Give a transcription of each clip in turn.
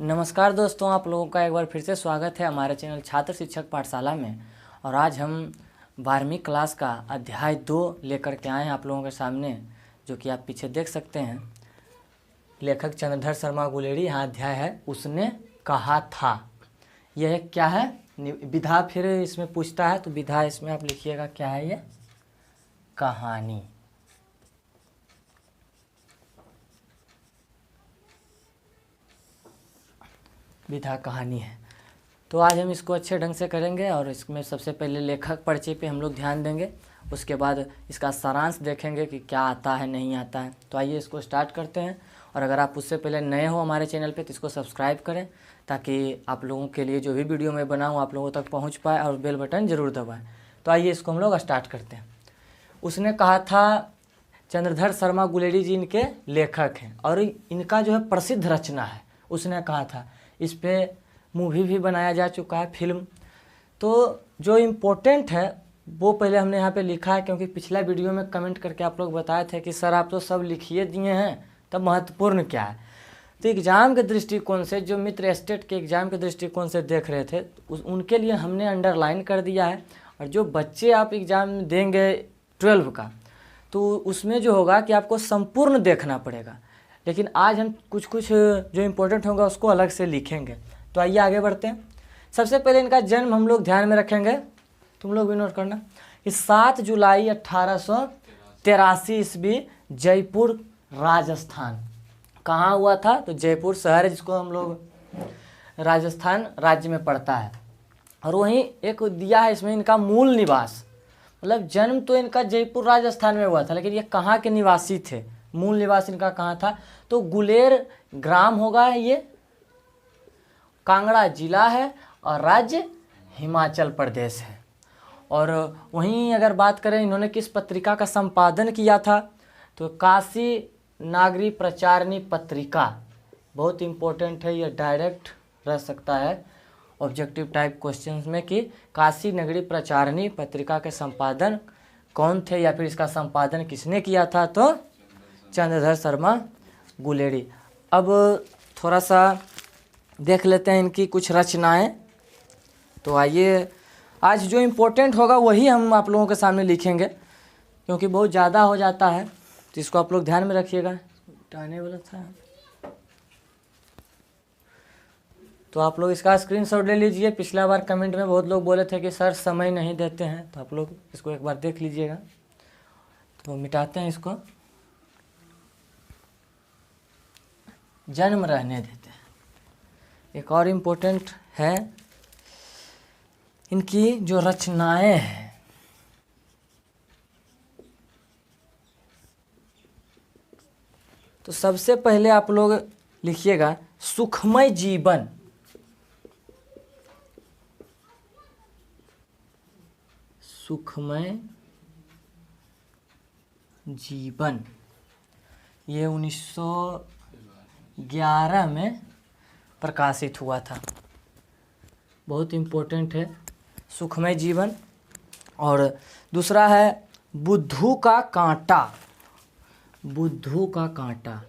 नमस्कार दोस्तों, आप लोगों का एक बार फिर से स्वागत है हमारे चैनल छात्र शिक्षक पाठशाला में। और आज हम 12वीं क्लास का अध्याय 2 लेकर के आए हैं आप लोगों के सामने, जो कि आप पीछे देख सकते हैं। लेखक चंद्रधर शर्मा गुलेरी, यहाँ अध्याय है उसने कहा था। यह क्या है? विधा फिर इसमें पूछता है, तो विधा इसमें आप लिखिएगा क्या है ये? कहानी। विधा कहानी है। तो आज हम इसको अच्छे ढंग से करेंगे और इसमें सबसे पहले लेखक परिचय पे हम लोग ध्यान देंगे। उसके बाद इसका सारांश देखेंगे कि क्या आता है नहीं आता है। तो आइए इसको स्टार्ट करते हैं। और अगर आप उससे पहले नए हो हमारे चैनल पे तो इसको सब्सक्राइब करें, ताकि आप लोगों के लिए जो भी वीडियो मैं बनाऊँ आप लोगों तक पहुँच पाए, और बेल बटन ज़रूर दबाएँ। तो आइए इसको हम लोग स्टार्ट करते हैं। उसने कहा था, चंद्रधर शर्मा गुलेरी जी इनके लेखक हैं और इनका जो है प्रसिद्ध रचना है उसने कहा था। इस पे मूवी भी बनाया जा चुका है, फिल्म। तो जो इम्पोर्टेंट है वो पहले हमने यहाँ पे लिखा है, क्योंकि पिछला वीडियो में कमेंट करके आप लोग बताए थे कि सर आप तो सब लिखिए दिए हैं, तब महत्वपूर्ण क्या है। तो एग्ज़ाम के दृष्टिकोण से, जो मित्र स्टेट के एग्ज़ाम के दृष्टिकोण से देख रहे थे, उनके लिए हमने अंडरलाइन कर दिया है। और जो बच्चे आप एग्ज़ाम देंगे 12 का, तो उसमें जो होगा कि आपको संपूर्ण देखना पड़ेगा। लेकिन आज हम कुछ जो इम्पोर्टेंट होगा उसको अलग से लिखेंगे। तो आइए आगे बढ़ते हैं। सबसे पहले इनका जन्म हम लोग ध्यान में रखेंगे, तुम लोग भी नोट करना कि 7 जुलाई 1883 ईस्वी, जयपुर राजस्थान। कहाँ हुआ था? तो जयपुर शहर है, जिसको हम लोग राजस्थान राज्य में पड़ता है। और वहीं एक दिया है इसमें इनका मूल निवास, मतलब जन्म तो इनका जयपुर राजस्थान में हुआ था, लेकिन ये कहाँ के निवासी थे, मूल निवास इनका कहाँ था? तो गुलेर ग्राम होगा। ये कांगड़ा जिला है और राज्य हिमाचल प्रदेश है। और वहीं अगर बात करें इन्होंने किस पत्रिका का संपादन किया था, तो काशी नागरी प्रचारणी पत्रिका। बहुत इम्पोर्टेंट है, ये डायरेक्ट रह सकता है ऑब्जेक्टिव टाइप क्वेश्चंस में कि काशी नगरी प्रचारणी पत्रिका के संपादन कौन थे, या फिर इसका संपादन किसने किया था? तो चंद्रधर शर्मा गुलेरी। अब थोड़ा सा देख लेते हैं इनकी कुछ रचनाएं। तो आइए, आज जो इम्पोर्टेंट होगा वही हम आप लोगों के सामने लिखेंगे, क्योंकि बहुत ज़्यादा हो जाता है, तो इसको आप लोग ध्यान में रखिएगा। हटाने वाला था, तो आप लोग इसका स्क्रीनशॉट ले लीजिए। पिछला बार कमेंट में बहुत लोग बोले थे कि सर समय नहीं देते हैं, तो आप लोग इसको एक बार देख लीजिएगा। तो मिटाते हैं इसको, जन्म रहने देते हैं। एक और इम्पोर्टेंट है इनकी जो रचनाएं हैं, तो सबसे पहले आप लोग लिखिएगा सुखमय जीवन। सुखमय जीवन, ये 1911 में प्रकाशित हुआ था। बहुत इम्पोर्टेंट है सुखमय जीवन। और दूसरा है बुद्धू का कांटा। बुद्धू का कांटा,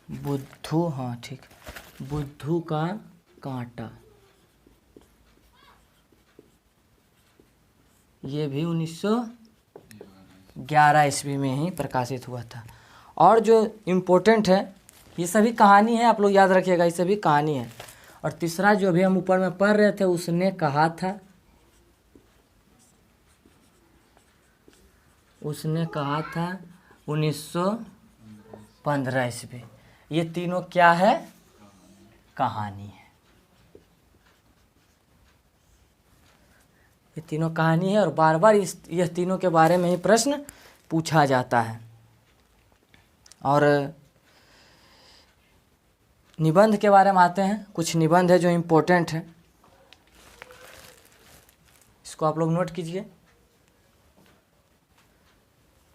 बुद्धू, हाँ ठीक, बुद्धू का कांटा, ये भी 1911 ईस्वी में ही प्रकाशित हुआ था। और जो इम्पोर्टेंट है, ये सभी कहानी है, आप लोग याद रखिएगा, ये सभी कहानी है। और तीसरा जो भी हम ऊपर में पढ़ रहे थे, उसने कहा था, उसने कहा था 1915 ईस्वी। ये तीनों क्या है? कहानी है। ये तीनों कहानी है और बार बार यह तीनों के बारे में ही प्रश्न पूछा जाता है। और निबंध के बारे में आते हैं। कुछ निबंध है जो इम्पोर्टेंट है, इसको आप लोग नोट कीजिए।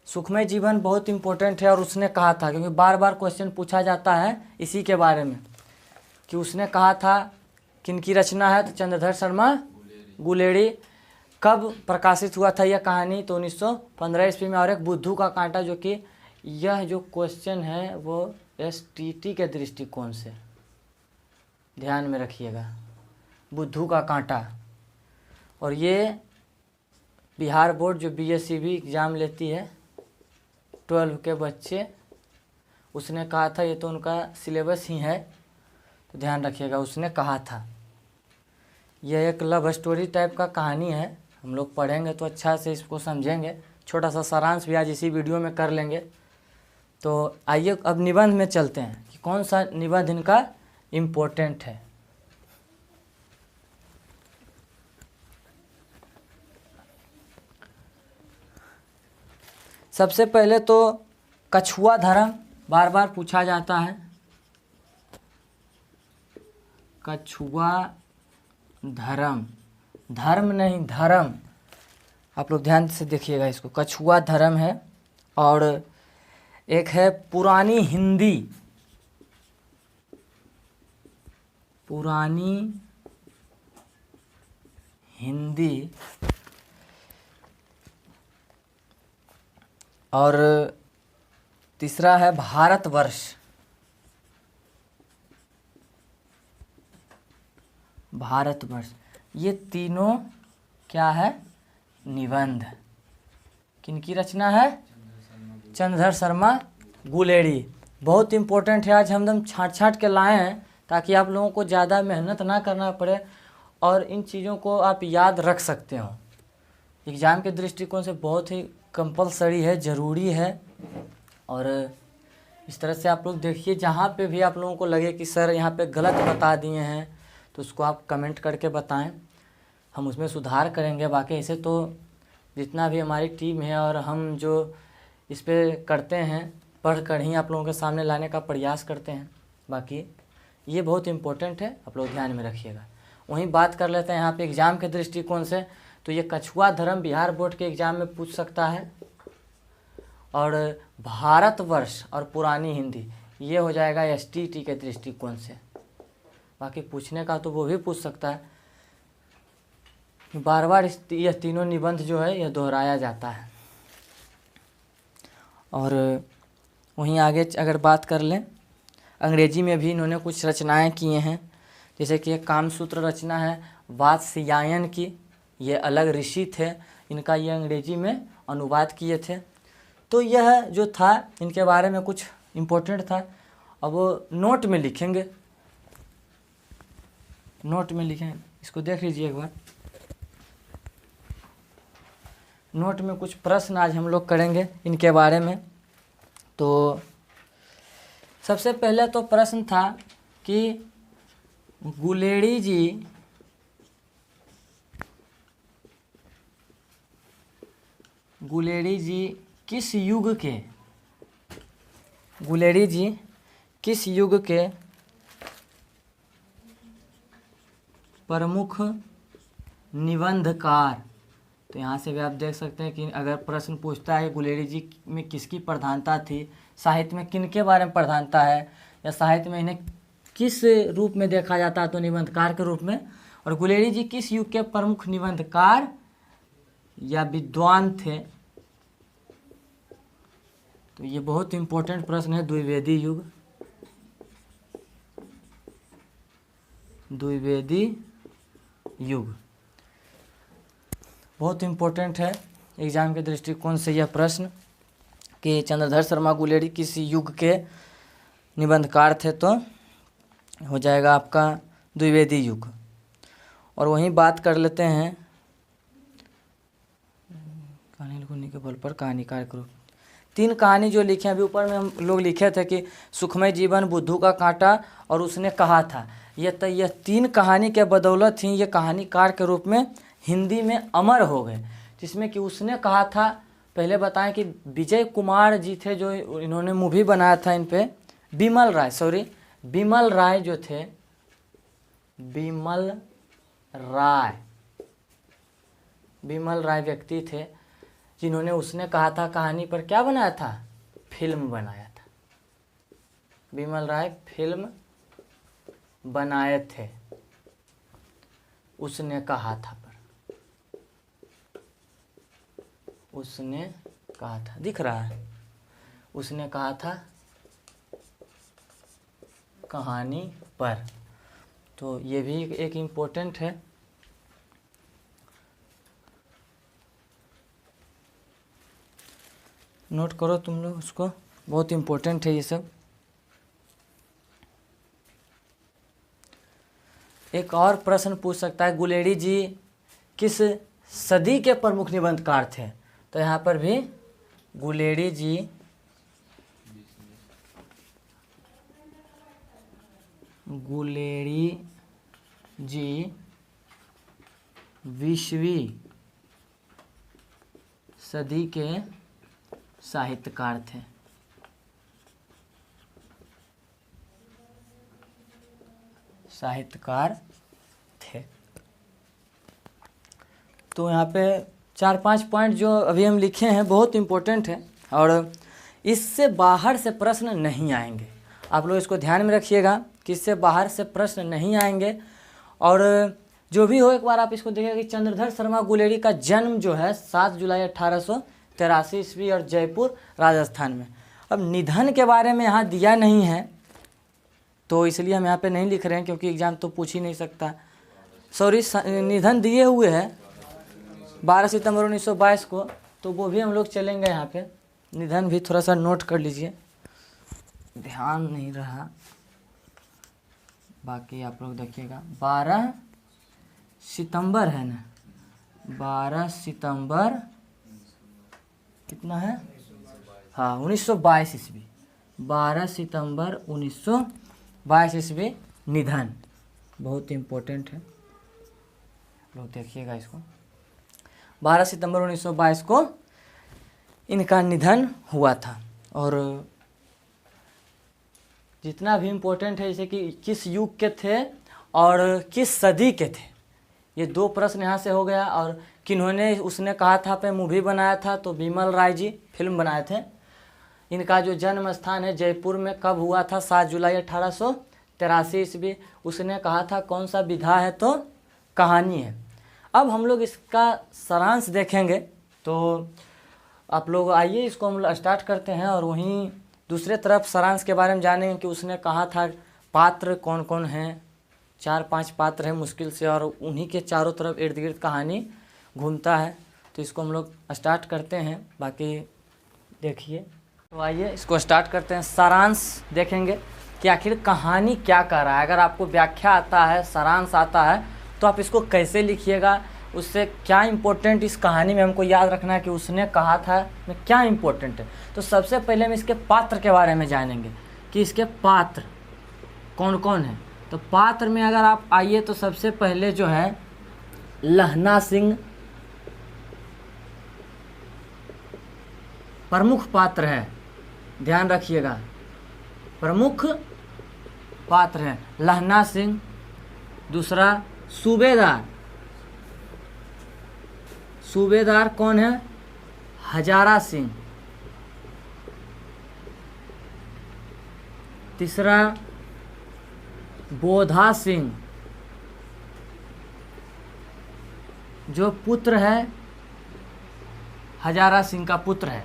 सुखमय जीवन बहुत इम्पोर्टेंट है, और उसने कहा था, क्योंकि बार बार क्वेश्चन पूछा जाता है इसी के बारे में कि उसने कहा था किनकी रचना है, तो चंद्रधर शर्मा गुलेरी। कब प्रकाशित हुआ था यह कहानी? तो 1915 ईस्वी में। और एक बुद्धू का कांटा, जो कि यह जो क्वेश्चन है वो STT के दृष्टिकोण से ध्यान में रखिएगा, बुद्धू का कांटा। और ये बिहार बोर्ड जो BSCB एग्ज़ाम लेती है 12 के बच्चे, उसने कहा था, ये तो उनका सिलेबस ही है तो ध्यान रखिएगा, उसने कहा था। यह एक लव स्टोरी टाइप का कहानी है, हम लोग पढ़ेंगे तो अच्छा से इसको समझेंगे। छोटा सा सारांश भी आज इसी वीडियो में कर लेंगे। तो आइए अब निबंध में चलते हैं कि कौन सा निबंध इनका इम्पोर्टेंट है। सबसे पहले तो कछुआ धर्म बार बार पूछा जाता है। कछुआ धर्म, धर्म नहीं धर्म, आप लोग ध्यान से देखिएगा इसको। कछुआ धर्म है। और एक है पुरानी हिंदी, पुरानी हिंदी। और तीसरा है भारतवर्ष, भारतवर्ष। ये तीनों क्या है? निबंध। किनकी रचना है? चंद्रधर शर्मा गुलेरी। बहुत इम्पोर्टेंट है, आज हम छाँट छाँट के लाए हैं ताकि आप लोगों को ज़्यादा मेहनत ना करना पड़े और इन चीज़ों को आप याद रख सकते हो। एग्ज़ाम के दृष्टिकोण से बहुत ही कंपलसरी है, ज़रूरी है। और इस तरह से आप लोग देखिए, जहाँ पे भी आप लोगों को लगे कि सर यहाँ पे गलत बता दिए हैं तो उसको आप कमेंट करके बताएं, हम उसमें सुधार करेंगे। बाकी ऐसे तो जितना भी हमारी टीम है और हम जो इस पे करते हैं, पढ़ कर ही आप लोगों के सामने लाने का प्रयास करते हैं। बाकी ये बहुत इम्पोर्टेंट है, आप लोग ध्यान में रखिएगा। वहीं बात कर लेते हैं यहाँ पे एग्ज़ाम के दृष्टिकोण से। तो ये कछुआ धर्म बिहार बोर्ड के एग्ज़ाम में पूछ सकता है। और भारतवर्ष और पुरानी हिंदी ये हो जाएगा STT के दृष्टिकोण से। बाकी पूछने का तो वो भी पूछ सकता है। बार बार यह तीनों निबंध जो है यह दोहराया जाता है। और वहीं आगे अगर बात कर लें, अंग्रेजी में भी इन्होंने कुछ रचनाएं किए हैं। जैसे कि एक कामसूत्र रचना है वात्स्यायन की, ये अलग ऋषि थे, इनका ये अंग्रेजी में अनुवाद किए थे। तो यह जो था इनके बारे में कुछ इम्पोर्टेंट था। अब वो नोट में लिखेंगे, नोट में लिखें, इसको देख लीजिए एक बार। नोट में कुछ प्रश्न आज हम लोग करेंगे इनके बारे में। तो सबसे पहले तो प्रश्न था कि गुलेरी जी किस युग के, गुलेरी जी किस युग के प्रमुख निबंधकार। तो यहाँ से भी आप देख सकते हैं कि अगर प्रश्न पूछता है गुलेरी जी में किसकी प्रधानता थी, साहित्य में किनके बारे में प्रधानता है, या साहित्य में इन्हें किस रूप में देखा जाता है, तो निबंधकार के रूप में। और गुलेरी जी किस युग के प्रमुख निबंधकार या विद्वान थे। तो ये बहुत इम्पोर्टेंट प्रश्न है। द्विवेदी युग, द्विवेदी युग बहुत इम्पोर्टेंट है एग्ज़ाम के दृष्टिकोण से यह प्रश्न कि चंद्रधर शर्मा गुलेरी किस युग के निबंधकार थे। तो हो जाएगा आपका द्विवेदी युग। और वहीं बात कर लेते हैं कहानी लिखने के बल पर कहानीकार के रूप। 3 कहानी जो लिखे अभी ऊपर में हम लोग लिखे थे कि सुखमय जीवन, बुद्धू का कांटा और उसने कहा था। यह 3 कहानी के बदौलत ही ये कहानीकार के रूप में हिंदी में अमर हो गए। जिसमें कि उसने कहा था, पहले बताएं कि विजय कुमार जी थे जो इन्होंने मूवी बनाया था इन पे। बिमल राय जो थे, बिमल राय व्यक्ति थे जिन्होंने उसने कहा था कहानी पर क्या बनाया था, फिल्म बनाया था। बिमल राय फिल्म बनाए थे उसने कहा था पर, उसने कहा था, दिख रहा है, उसने कहा था कहानी पर। तो ये भी एक इम्पोर्टेंट है। नोट करो तुम लोग उसको, बहुत इम्पोर्टेंट है ये सब। एक और प्रश्न पूछ सकता है, गुलेरी जी किस सदी के प्रमुख निबंधकार थे? तो यहाँ पर भी गुलेरी जी जी 20वीं सदी के साहित्यकार थे। तो यहाँ पे 4-5 पॉइंट जो अभी हम लिखे हैं बहुत इम्पोर्टेंट है और इससे बाहर से प्रश्न नहीं आएंगे। आप लोग इसको ध्यान में रखिएगा कि इससे बाहर से प्रश्न नहीं आएंगे। और जो भी हो, एक बार आप इसको देखिएगा कि चंद्रधर शर्मा गुलेरी का जन्म जो है 7 जुलाई 1883 ईस्वी और जयपुर राजस्थान में। अब निधन के बारे में यहाँ दिया नहीं है तो इसलिए हम यहाँ पे नहीं लिख रहे हैं, क्योंकि एग्जाम तो पूछ ही नहीं सकता। सॉरी, निधन दिए हुए है 12 सितंबर 1922 को, तो वो भी हम लोग चलेंगे यहाँ पे। निधन भी थोड़ा सा नोट कर लीजिए, ध्यान नहीं रहा, बाकी आप लोग देखिएगा। 12 सितंबर है ना, 12 सितंबर कितना है, हाँ 1922 ईस्वी, 12 सितंबर 1922 ईस्वी निधन, बहुत इम्पोर्टेंट है, लोग देखिएगा इसको। 12 सितंबर 1922 को इनका निधन हुआ था। और जितना भी इम्पोर्टेंट है, जैसे कि किस युग के थे और किस सदी के थे, ये 2 प्रश्न यहाँ से हो गया। और किन्होंने उसने कहा था पे मूवी बनाया था, तो बिमल राय जी फिल्म बनाए थे। इनका जो जन्म स्थान है जयपुर में, कब हुआ था, 7 जुलाई 1883 ईस्वी। उसने कहा था कौन सा विधा है, तो कहानी है। अब हम लोग इसका सारांश देखेंगे, तो आप लोग आइए इसको हम स्टार्ट करते हैं और वहीं दूसरे तरफ सारांश के बारे में जानेंगे कि उसने कहा था पात्र कौन कौन हैं। 4-5 पात्र हैं मुश्किल से, और उन्हीं के चारों तरफ इर्द गिर्द कहानी घूमता है। तो इसको हम लोग स्टार्ट करते हैं, बाकी देखिए। तो आइए इसको स्टार्ट करते हैं। सारांश देखेंगे कि आखिर कहानी क्या कह रहा है। अगर आपको व्याख्या आता है, सारांश आता है, तो आप इसको कैसे लिखिएगा, उससे क्या इम्पोर्टेंट इस कहानी में हमको याद रखना है कि उसने कहा था में क्या इम्पोर्टेंट है। तो सबसे पहले हम इसके पात्र के बारे में जानेंगे कि इसके पात्र कौन कौन हैं। तो पात्र में अगर आप आइए तो सबसे पहले जो है लहना सिंह प्रमुख पात्र है, ध्यान रखिएगा, प्रमुख पात्र है लहना सिंह। दूसरा सूबेदार कौन है, हजारा सिंह। तीसरा बोधा सिंह, जो पुत्र है हजारा सिंह का पुत्र है।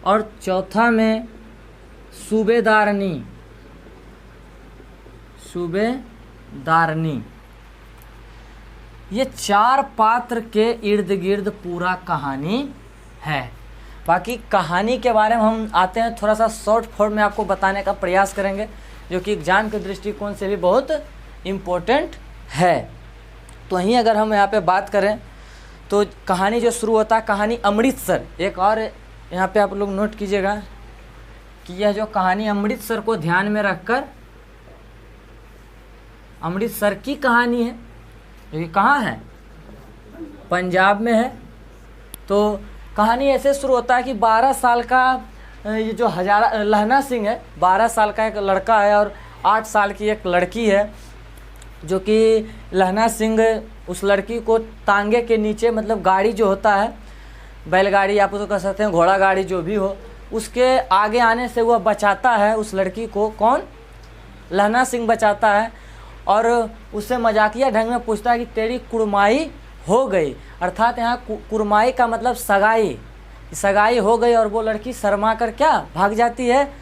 और चौथा में सूबेदारनी। ये 4 पात्र के इर्द गिर्द पूरा कहानी है। बाकी कहानी के बारे में हम आते हैं, थोड़ा सा शॉर्ट फॉर्म में आपको बताने का प्रयास करेंगे, जो कि एग्जाम के दृष्टिकोण से भी बहुत इम्पोर्टेंट है। तो वहीं अगर हम यहाँ पे बात करें तो कहानी जो शुरू होता है, कहानी अमृतसर। एक और यहाँ पे आप लोग नोट कीजिएगा कि यह जो कहानी अमृतसर को ध्यान में रखकर, अमृतसर की कहानी है, जो कि कहाँ है, पंजाब में है। तो कहानी ऐसे शुरू होता है कि 12 साल का ये जो लहना सिंह है, 12 साल का एक लड़का है और 8 साल की एक लड़की है, जो कि लहना सिंह उस लड़की को तांगे के नीचे, मतलब गाड़ी जो होता है, बैलगाड़ी आप उसको कह सकते हैं, घोड़ा गाड़ी जो भी हो, उसके आगे आने से वह बचाता है उस लड़की को। कौन, लहना सिंह बचाता है। और उससे मजाकिया ढंग में पूछता है कि तेरी कुड़माई हो गई, अर्थात यहाँ कुड़माई का मतलब सगाई हो गई। और वो लड़की शर्मा कर क्या भाग जाती है।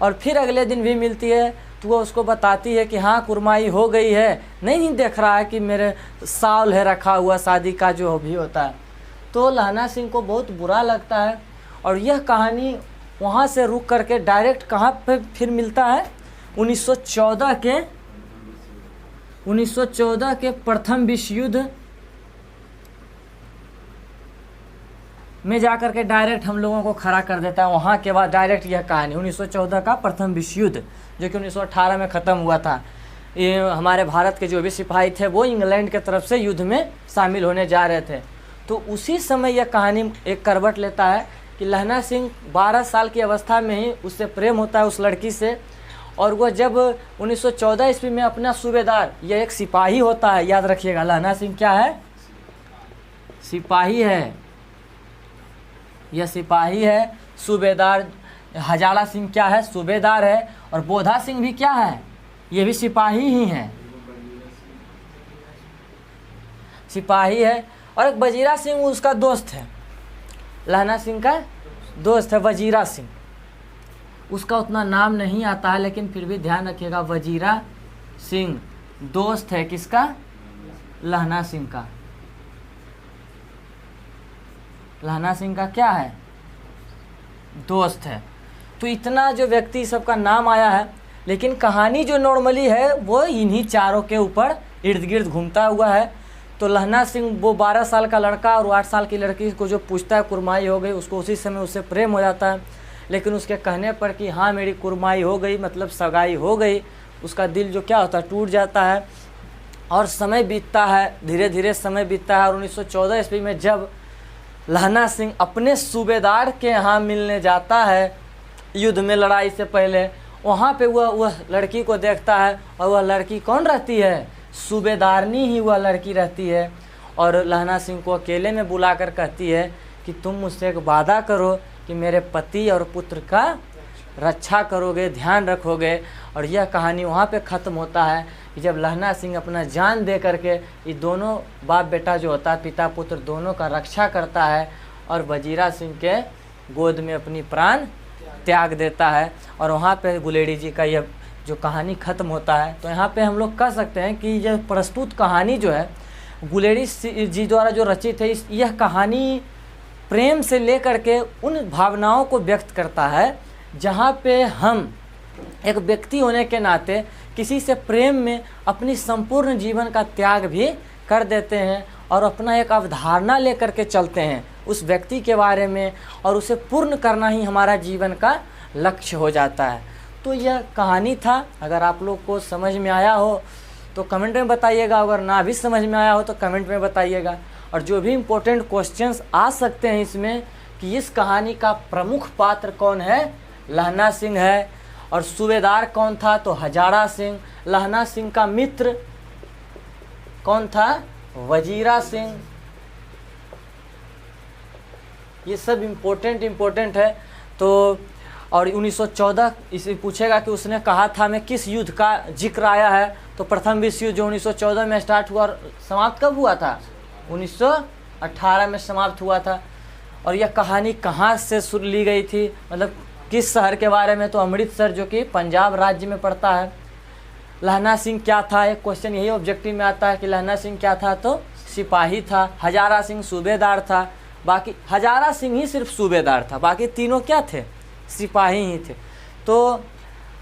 और फिर अगले दिन भी मिलती है तो वो उसको बताती है कि हाँ कुरमाई हो गई है, नहीं देख रहा है कि मेरे साल है रखा हुआ शादी का जो भी होता है। तो लहना सिंह को बहुत बुरा लगता है और यह कहानी वहाँ से रुक करके डायरेक्ट कहाँ पे फिर मिलता है, 1914 के प्रथम विश्व युद्ध में जाकर के डायरेक्ट हम लोगों को खड़ा कर देता है। वहाँ के बाद डायरेक्ट यह कहानी 1914 का प्रथम विश्व युद्ध जो कि 1918 में ख़त्म हुआ था। ये हमारे भारत के जो भी सिपाही थे वो इंग्लैंड के तरफ से युद्ध में शामिल होने जा रहे थे। तो उसी समय यह कहानी एक करवट लेता है कि लहना सिंह 12 साल की अवस्था में ही उससे प्रेम होता है उस लड़की से, और वह जब 1914 ईस्वी में अपना सूबेदार, यह एक सिपाही होता है, याद रखिएगा लहना सिंह क्या है, सिपाही है, यह सिपाही है। सूबेदार हजारा सिंह क्या है, सूबेदार है, और बोधा सिंह भी क्या है, ये भी सिपाही ही हैं, सिपाही है। और एक वजीरा सिंह उसका दोस्त है, लहना सिंह का दोस्त है वजीरा सिंह, उसका उतना नाम नहीं आता है लेकिन फिर भी ध्यान रखिएगा वजीरा सिंह दोस्त है किसका, लहना सिंह का। लहना सिंह का क्या है, दोस्त है। तो इतना जो व्यक्ति सबका नाम आया है, लेकिन कहानी जो नॉर्मली है वो इन्हीं चारों के ऊपर इर्द गिर्द घूमता हुआ है। तो लहना सिंह वो 12 साल का लड़का और 8 साल की लड़की को जो पूछता है कुरमाई हो गई, उसको उसी समय उससे प्रेम हो जाता है, लेकिन उसके कहने पर कि हाँ मेरी कुरमाई हो गई मतलब सगाई हो गई, उसका दिल जो क्या होता है टूट जाता है। और समय बीतता है, धीरे धीरे समय बीतता है, और 1914 ईस्वी में जब लहना सिंह अपने सूबेदार के यहाँ मिलने जाता है युद्ध में लड़ाई से पहले, वहाँ पे वह लड़की को देखता है, और वह लड़की कौन रहती है, सूबेदारनी ही वह लड़की रहती है। और लहना सिंह को अकेले में बुलाकर कहती है कि तुम मुझसे एक वादा करो कि मेरे पति और पुत्र का रक्षा करोगे, ध्यान रखोगे। और यह कहानी वहाँ पे ख़त्म होता है कि जब लहना सिंह अपना जान दे करके ये दोनों बाप बेटा जो होता है, पिता पुत्र दोनों का रक्षा करता है, और वजीरा सिंह के गोद में अपनी प्राण त्याग देता है। और वहाँ पे गुलेरी जी का यह जो कहानी ख़त्म होता है। तो यहाँ पे हम लोग कह सकते हैं कि यह प्रस्तुत कहानी जो है गुलेरी जी द्वारा जो रचित है, यह कहानी प्रेम से लेकर के उन भावनाओं को व्यक्त करता है जहाँ पे हम एक व्यक्ति होने के नाते किसी से प्रेम में अपनी संपूर्ण जीवन का त्याग भी कर देते हैं और अपना एक अवधारणा लेकर के चलते हैं उस व्यक्ति के बारे में, और उसे पूर्ण करना ही हमारा जीवन का लक्ष्य हो जाता है। तो यह कहानी था। अगर आप लोग को समझ में आया हो तो कमेंट में बताइएगा, अगर ना भी समझ में आया हो तो कमेंट में बताइएगा। और जो भी इम्पोर्टेंट क्वेश्चंस आ सकते हैं इसमें कि इस कहानी का प्रमुख पात्र कौन है, लहना सिंह है, और सूबेदार कौन था तो हजारा सिंह, लहना सिंह का मित्र कौन था, वजीरा सिंह। ये सब इम्पोर्टेंट है। तो और 1914 इसे पूछेगा कि उसने कहा था मैं किस युद्ध का जिक्र आया है, तो प्रथम विश्व युद्ध जो 1914 में स्टार्ट हुआ और समाप्त कब हुआ था, 1918 में समाप्त हुआ था। और यह कहानी कहाँ से शुरू ली गई थी, मतलब किस शहर के बारे में, तो अमृतसर जो कि पंजाब राज्य में पड़ता है। लहना सिंह क्या था, एक क्वेश्चन यही ऑब्जेक्टिव में आता है कि लहना सिंह क्या था, तो सिपाही था। हजारा सिंह सूबेदार था, बाकी हजारा सिंह ही सिर्फ सूबेदार था, बाकी तीनों क्या थे, सिपाही ही थे। तो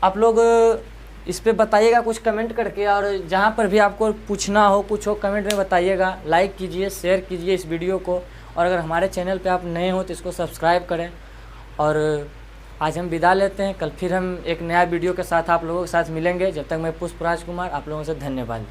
आप लोग इस पे बताइएगा कुछ कमेंट करके, और जहाँ पर भी आपको पूछना हो कुछ हो कमेंट में बताइएगा। लाइक कीजिए, शेयर कीजिए इस वीडियो को, और अगर हमारे चैनल पे आप नए हो तो इसको सब्सक्राइब करें। और आज हम विदा लेते हैं, कल फिर हम एक नया वीडियो के साथ आप लोगों के साथ मिलेंगे। जब तक मैं पुष्प राजकुमार, आप लोगों से धन्यवाद।